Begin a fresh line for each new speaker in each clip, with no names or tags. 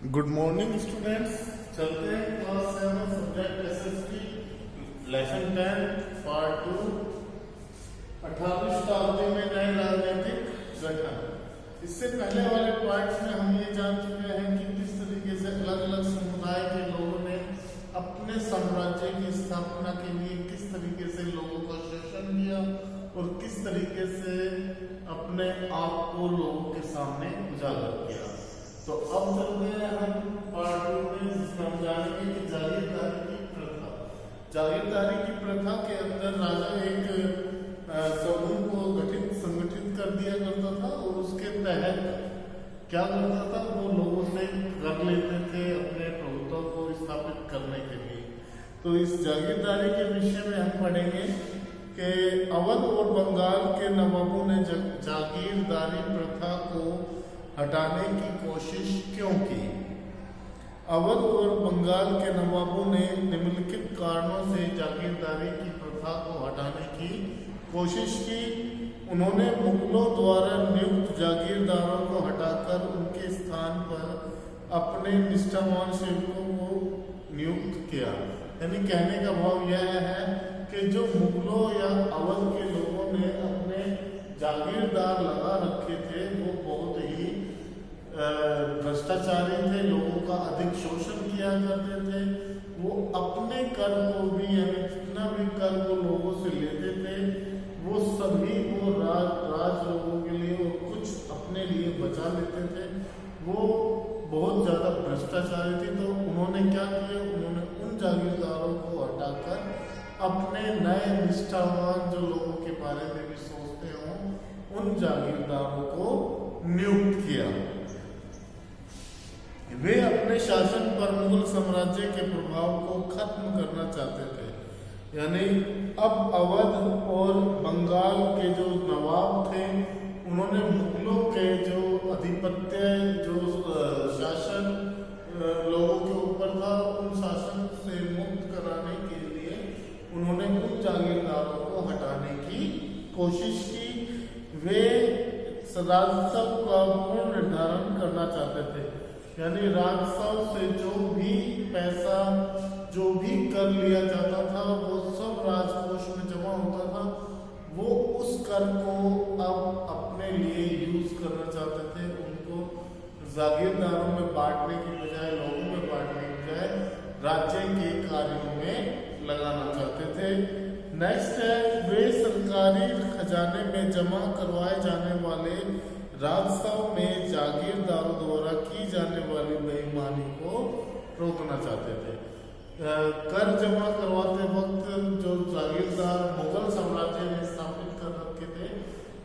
Good morning students. चलते हैं class 7 subject SST lesson 10 part 2। 18वीं शताब्दी में नए राजनीतिक गठन। इससे पहले वाले पार्ट में हम ये जान चुके हैं कि किस तरीके से अलग अलग समुदाय के लोगों ने अपने साम्राज्य की स्थापना के लिए किस तरीके से लोगों का शोषण किया और किस तरीके से अपने आप को लोगों के सामने उजागर किया। तो अब चलते हैं हम पार्ट 2 में, जिसमें हम जानेंगे कि जागीरदारी की प्रथा। जागीरदारी की प्रथा के अंदर राजा एक समूह को संगठित कर दिया करता था और उसके तहत क्या करता था, वो लोगों से कर लेते थे अपने प्रभुत्व को स्थापित करने के लिए। तो इस जागीरदारी के विषय में हम पढ़ेंगे कि अवध और बंगाल के नवाबों ने जागीरदारी प्रथा को हटाने की कोशिश क्यों की। अवध और बंगाल के नवाबों ने निम्नलिखित कारणों से जागीरदारी की प्रथा को हटाने की कोशिश की। उन्होंने मुगलों द्वारा नियुक्त जागीरदारों को हटाकर उनके स्थान पर अपने निष्ठावान सेवकों को नियुक्त किया। यानी कहने का भाव यह है कि जो मुगलों या अवध के लोगों ने अपने जागीरदार लगा रखे थे वो बहुत ही भ्रष्टाचारी थे, लोगों का अधिक शोषण किया करते थे। वो अपने कर को भी, यानी जितना भी कर वो लोगों से लेते थे वो सभी वो राज लोगों के लिए और कुछ अपने लिए बचा लेते थे। वो बहुत ज्यादा भ्रष्टाचारी थे। तो उन्होंने क्या किया, उन्होंने उन जागीरदारों को हटाकर अपने नए निष्ठावान जो लोगों के बारे में भी सोचते हों उन जागीरदारों को नियुक्त किया। वे अपने शासन पर मुगल साम्राज्य के प्रभाव को खत्म करना चाहते थे। यानी अब अवध और बंगाल के जो नवाब थे उन्होंने मुगलों के जो आधिपत्य, जो शासन लोगों के ऊपर था, उन शासन से मुक्त कराने के लिए उन्होंने उन जागीरदारों को हटाने की कोशिश की। वे राजस्व का पूर्ण निर्धारण करना चाहते थे। यानी राजस्व से जो भी पैसा, जो भी कर लिया जाता था वो सब राजकोष में जमा होता था। वो उस कर को अब अपने लिए यूज करना चाहते थे। उनको जागीरदारों में बांटने की बजाय, लोगों में बांटने की बजाय राज्य के कार्यों में लगाना चाहते थे। नेक्स्ट है, वे सरकारी खजाने में जमा करवाए जाने वाले राजस्व में जागीरदारों द्वारा की जाने वाली बेईमानी को रोकना चाहते थे। कर जमा करवाते वक्त जो जागीरदार मुगल साम्राज्य में स्थापित कर रखे थे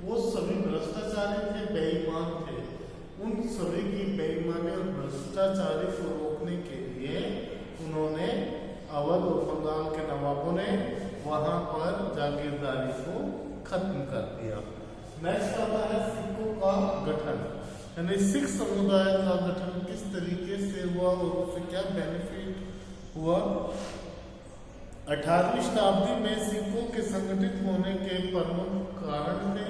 वो सभी भ्रष्टाचारी थे, बेईमान थे। उन सभी की बेईमानी और भ्रष्टाचारी को रोकने के लिए उन्होंने अवध और बंगाल के नवाबों ने वहां पर जागीरदारी को खत्म कर दिया। नेक्स्ट आता है सिखों का गठन। यानी सिख समुदाय का गठन किस तरीके से हुआ और उससे क्या बेनिफिट हुआ। 18वीं शताब्दी में सिखों के संगठित होने के प्रमुख कारण थे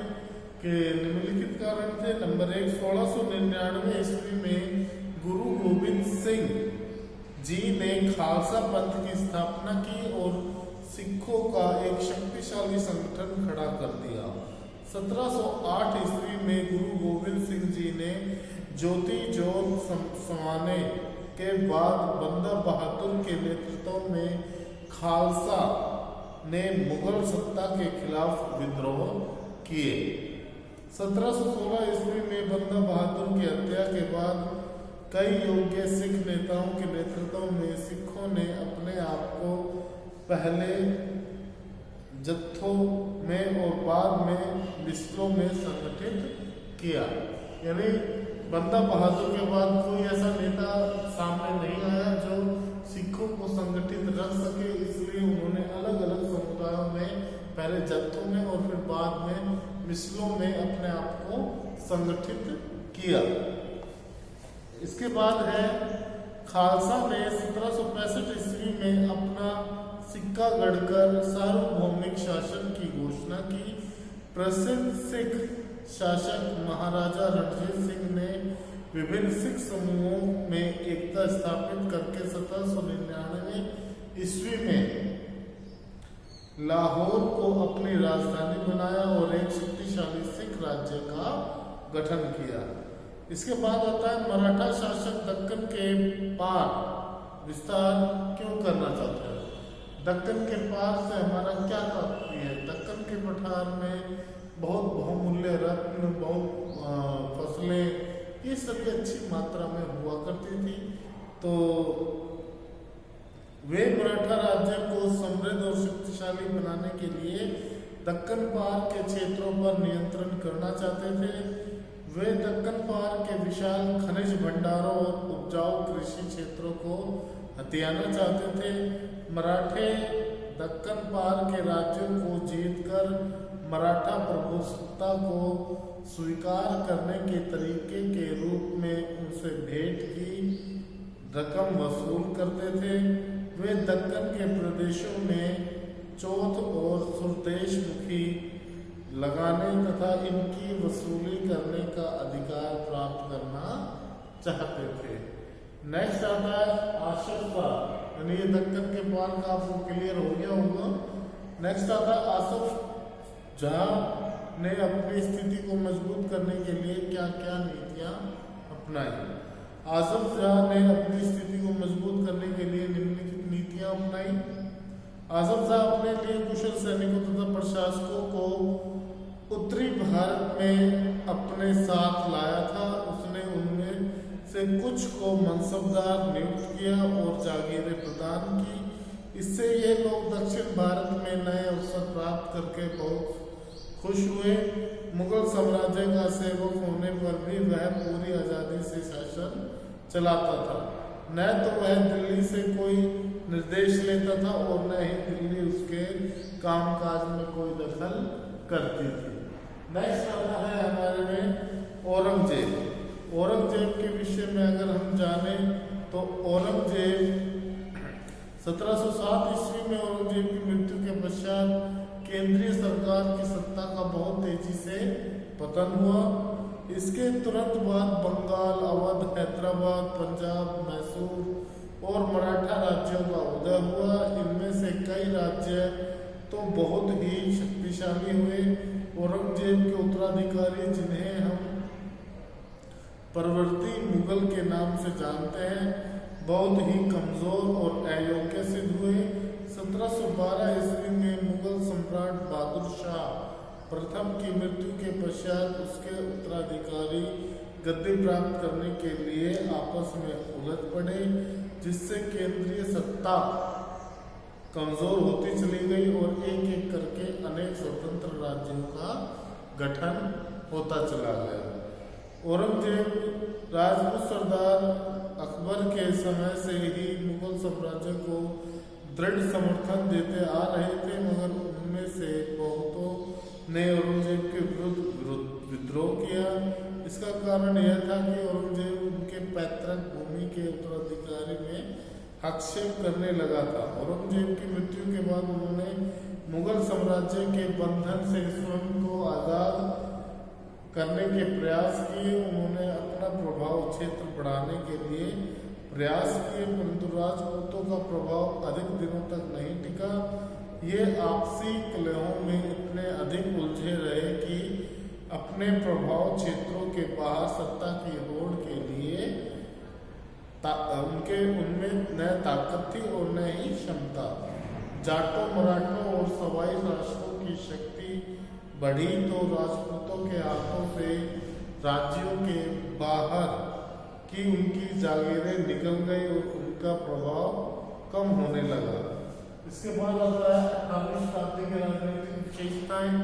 कि निम्नलिखित कारण थे। नंबर 1, 1699 ईस्वी में गुरु गोविंद सिंह जी ने खालसा पंथ की स्थापना की और सिखों का एक शक्तिशाली संगठन खड़ा कर दिया। 1708 ईस्वी में गुरु गोविंद सिंह जी ने ज्योति जोत समाने के बाद बंदा बहादुर के नेतृत्व में खालसा ने मुगल सत्ता के खिलाफ विद्रोह किए। 1716 ईस्वी में बंदा बहादुर की हत्या के बाद कई योग्य सिख नेताओं के नेतृत्व में सिखों ने अपने आप को पहले जत्थों में और बाद में मिसलों में संगठित किया। यानी बंदा बहादुर के बाद कोई ऐसा नेता सामने नहीं आया जो सिखों को संगठित रख सके, इसलिए उन्होंने अलग अलग समुदायों में पहले जत्थों में और फिर बाद में मिसलों में अपने आप को संगठित किया। इसके बाद है खालसा ने 1765 ईस्वी में अपना सिक्का गढ़कर सार्वभौमिक शासन की घोषणा की। प्रसिद्ध सिख शासक महाराजा रणजीत सिंह ने विभिन्न सिख समूहों में एकता स्थापित करके 1799 ईस्वी में लाहौर को अपनी राजधानी बनाया और एक शक्तिशाली सिख राज्य का गठन किया। इसके बाद आता है मराठा शासक दक्कन के पार विस्तार क्यों करना चाहते हैं। दक्कन के पार से हमारा क्या तात्पर्य है। दक्कन के पठार में बहुत बहुमूल्य रत्न, बहुत फसलें, ये सभी अच्छी मात्रा में हुआ करती थी। तो वे मराठा राज्य को समृद्ध और शक्तिशाली बनाने के लिए दक्कन पार के क्षेत्रों पर नियंत्रण करना चाहते थे। वे दक्कन पार के विशाल खनिज भंडारों और उपजाऊ कृषि क्षेत्रों को हथियाना चाहते थे। मराठे दक्कन पार के राज्यों को जीतकर मराठा प्रभुसत्ता को स्वीकार करने के तरीके के रूप में उनसे भेंट की रकम वसूल करते थे। वे दक्कन के प्रदेशों में चौथ और सुरदेशमुखी लगाने तथा इनकी वसूली करने का अधिकार प्राप्त करना चाहते थे। नेक्स्ट आता है आसफ, यानी ये दक्कन के पार का आपको क्लियर हो गया होगा। नेक्स्ट आता है आसफ जहाँ ने अपनी स्थिति को मजबूत करने के लिए क्या क्या नीतियां अपनाई। आसफ शाह ने अपनी स्थिति को मजबूत करने के लिए निम्नलिखित नीतियां अपनाई। आसफ शाह अपने लिए कुशल सैनिकों तथा प्रशासकों को उत्तरी भारत में अपने साथ लाया था। उसने उनमें से कुछ को मनसबदार नियुक्त किया और जागीरें प्रदान की। इससे ये लोग दक्षिण भारत में नए अवसर प्राप्त करके बहुत खुश हुए। मुगल साम्राज्य का सेवक होने पर भी वह पूरी आज़ादी से शासन चलाता था। न तो वह दिल्ली से कोई निर्देश लेता था और न ही दिल्ली उसके कामकाज में कोई दखल करती थी। नेक्स्ट आता है हमारे में औरंगजेब। औरंगजेब के विषय में अगर हम जाने तो औरंगजेब 1707 ईस्वी में औरंगजेब की मृत्यु के पश्चात केंद्रीय सरकार की सत्ता का बहुत तेजी से पतन हुआ। इसके तुरंत बाद बंगाल, अवध, हैदराबाद, पंजाब, मैसूर और मराठा राज्यों का उदय हुआ। इनमें से कई राज्य तो बहुत ही शक्तिशाली हुए। औरंगजेब के उत्तराधिकारी, जिन्हें हम परवर्ती मुगल के नाम से जानते हैं, बहुत ही कमजोर और अयोग्य सिद्ध हुए। 1712 ईस्वी में मुगल सम्राट बहादुर शाह प्रथम की मृत्यु के पश्चात उसके उत्तराधिकारी गद्दी प्राप्त करने के लिए आपस में उलझ पड़े, जिससे केंद्रीय सत्ता कमजोर होती चली गई और एक एक करके अनेक स्वतंत्र राज्यों का गठन होता चला गया। औरंगजेब राजपूत सरदार अकबर के समय से ही मुगल साम्राज्य को दृढ़ समर्थन देते आ रहे थे, मगर उनमें से बहुतों ने औरंगजेब के विरुद्ध विद्रोह किया। इसका कारण यह था कि औरंगजेब उनके पैतृक भूमि के उत्तराधिकारी में हस्तक्षेप करने लगा था। औरंगजेब की मृत्यु के बाद उन्होंने मुगल साम्राज्य के बंधन से स्वयं को आजाद करने के प्रयास किए। उन्होंने अपना प्रभाव क्षेत्र बढ़ाने के लिए प्रयास किए, परंतु राजपूतों का प्रभाव अधिक दिनों तक नहीं टिका। ये आपसी कलहों में इतने अधिक उलझे रहे कि अपने प्रभाव क्षेत्रों के बाहर सत्ता की होड़ के लिए उनमें न ताकत थी और न ही क्षमता। जाटों, मराठों और सवाई राष्ट्रों की शक्ति बढ़ी तो राजपूतों के हाथों से राज्यों के बाहर की उनकी जागीरें निकल गई और उनका प्रभाव कम होने लगा। इसके बाद आता है 18वीं शताब्दी के राजनीतिक विशेषताएं।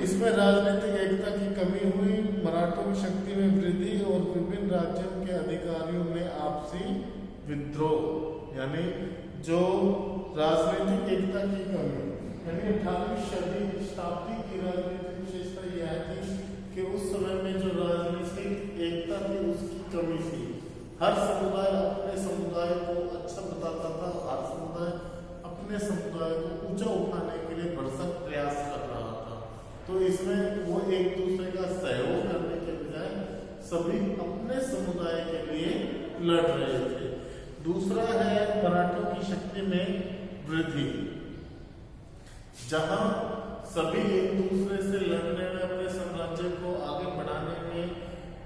इसमें राजनीतिक एकता की कमी हुई, मराठों की शक्ति में वृद्धि और विभिन्न राज्यों के अधिकारियों में आपसी विद्रोह, यानी जो राजनीतिक एकता की कमी, यानी 18वीं शताब्दी की राजनीतिक विशेषता यह थी कि उस समय में जो राजनीतिक एकता थी उसकी कमी थी। हर समुदाय अपने समुदाय को अच्छा बताता था, हर समुदाय अपने समुदाय को ऊंचा उठाने के लिए भरसक प्रयास कर रहा था। तो इसमें वो एक दूसरे का सहयोग करने के बजाय सभी अपने समुदाय लड़ रहे थे। दूसरा है मराठों की शक्ति में वृद्धि। जहां सभी एक दूसरे से लड़ने में अपने साम्राज्य को आगे बढ़ाने में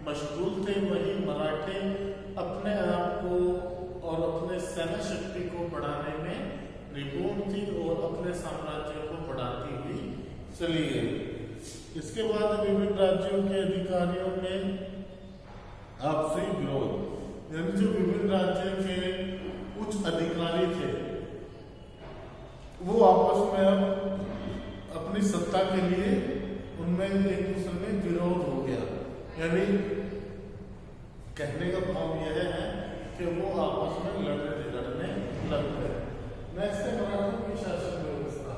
मशगूल थे, वहीं मराठे अपने आप को और अपने सैन्य शक्ति को बढ़ाने में निपुण थी और अपने साम्राज्य को बढ़ाती हुई चली गई। इसके बाद विभिन्न राज्यों के अधिकारियों में आपसी विरोध, यानी जो विभिन्न राज्य के उच्च अधिकारी थे वो आपस में अब अपनी सत्ता के लिए उनमें एक दूसरे में विरोध हो गया। यानी कहने का भाव यह है कि वो आपस में लड़ने झगड़ने लग गए। नेक्स्ट है मराठों की शासन व्यवस्था।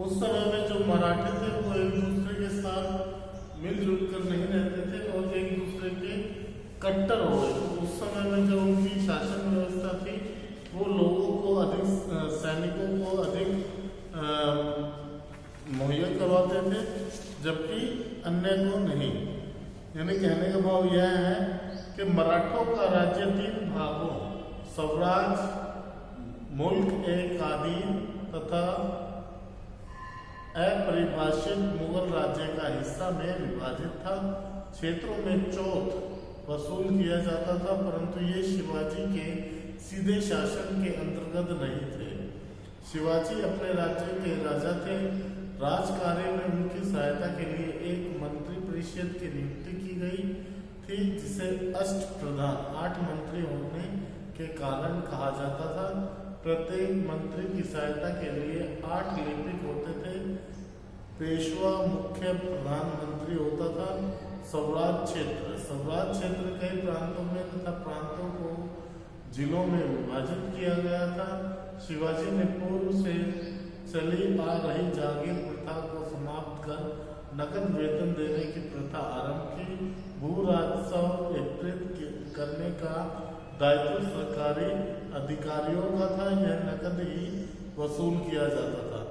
उस समय में जो मराठे थे वो एक दूसरे के साथ मिलजुल कर नहीं रहते थे और एक दूसरे के कट्टर हो गए। तो उस समय में जो उनकी शासन व्यवस्था थी वो लोगों को अधिक, सैनिकों को अधिक मुहैया करवाते थे, जबकि अन्य को नहीं। यानी कहने का भाव यह है कि मराठों का राज्य 3 भागों स्वराज, मुल्क एक आधीन तथा अपरिभाषित मुगल राज्य का हिस्सा में विभाजित था। क्षेत्रों में चौथ वसूल किया जाता था, परंतु ये शिवाजी के सीधे शासन के अंतर्गत नहीं थे। शिवाजी अपने राज्य के राजा थे। राज कार्य में उनकी सहायता के लिए एक मंत्री परिषद की नियुक्ति की गई थी, जिसे अष्टप्रधान 8 मंत्री होने के कारण कहा जाता था। प्रत्येक मंत्री की सहायता के लिए 8 लिपिक होते थे। पेशवा मुख्य प्रधानमंत्री होता था। स्वराज क्षेत्र कई प्रांतों में तथा प्रांतों को जिलों में विभाजित किया गया था। शिवाजी ने पूर्व से चली आ रही जागीर प्रथा को समाप्त कर नकद वेतन देने की प्रथा आरंभ की। भू राजस्व एकत्रित करने का दायित्व सरकारी अधिकारियों का था। यह नकद ही वसूल किया जाता था।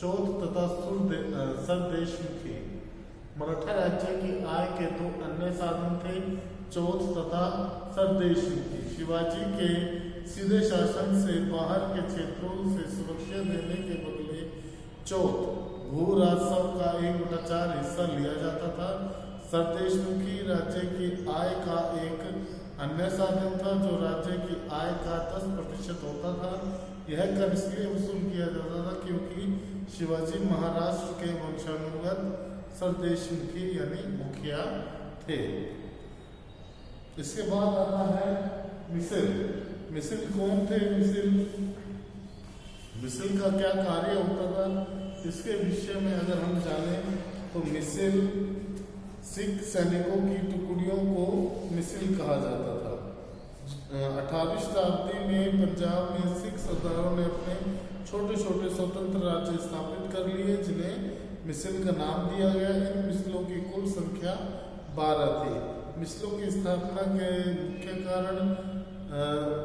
चौथ तथा सरदेशमुखी। मराठा राज्य की आय के 2 अन्य साधन थे, चौथ तथा सरदेशमुखी। शिवाजी के सीधे शासन से बाहर के क्षेत्रों से सुरक्षा देने के बदले चौथ भू राजस्व का 1/4 हिस्सा लिया जाता था। सरदेशमुखी राज्य की आय का एक अन्य साधन था, जो राज्य की आय का 10% होता था। यह कर इसलिए वसूल किया जाता था क्योंकि शिवाजी महाराष्ट्र के वंशानुगत सरदेशमुखी यानी मुखिया थे। इसके बाद आता है मिसिल। मिसिल कौन थे? मिसिल का क्या कार्य होता था, इसके विषय में अगर हम जाने तो मिसिल सिख सैनिकों की टुकड़ियों को मिसिल कहा जाता था। 18वीं शताब्दी में पंजाब में सिख सरदारों ने अपने छोटे छोटे स्वतंत्र राज्य स्थापित कर लिए, जिन्हें मिसिल का नाम दिया गया। इन मिसलों की कुल संख्या 12 थी। मिसलों की स्थापना के मुख्य कारण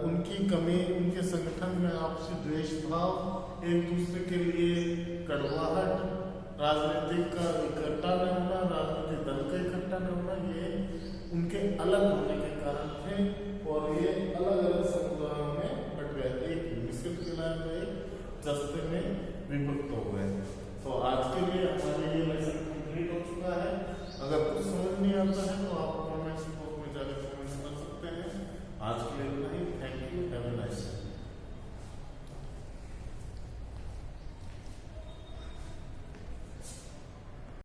उनकी कमी, उनके संगठन में आपसी द्वेष भाव, एक दूसरे के लिए कड़वाहट, राजनीतिक का इकट्ठा न होना, राजनीतिक दल का इकट्ठा न होना, ये उनके अलग होने के कारण थे और ये अलग अलग समुदायों में बट गए। एक मिसिल के नाम में जस्ते में विभक्त हो गए। तो आज के लिए हमारे ये लेसन कंप्लीट हो चुका है। अगर कुछ समझ नहीं आता है तो आप कमेंट्स बॉक्स में जाकर कमेंट्स कर सकते हैं। आज के लिए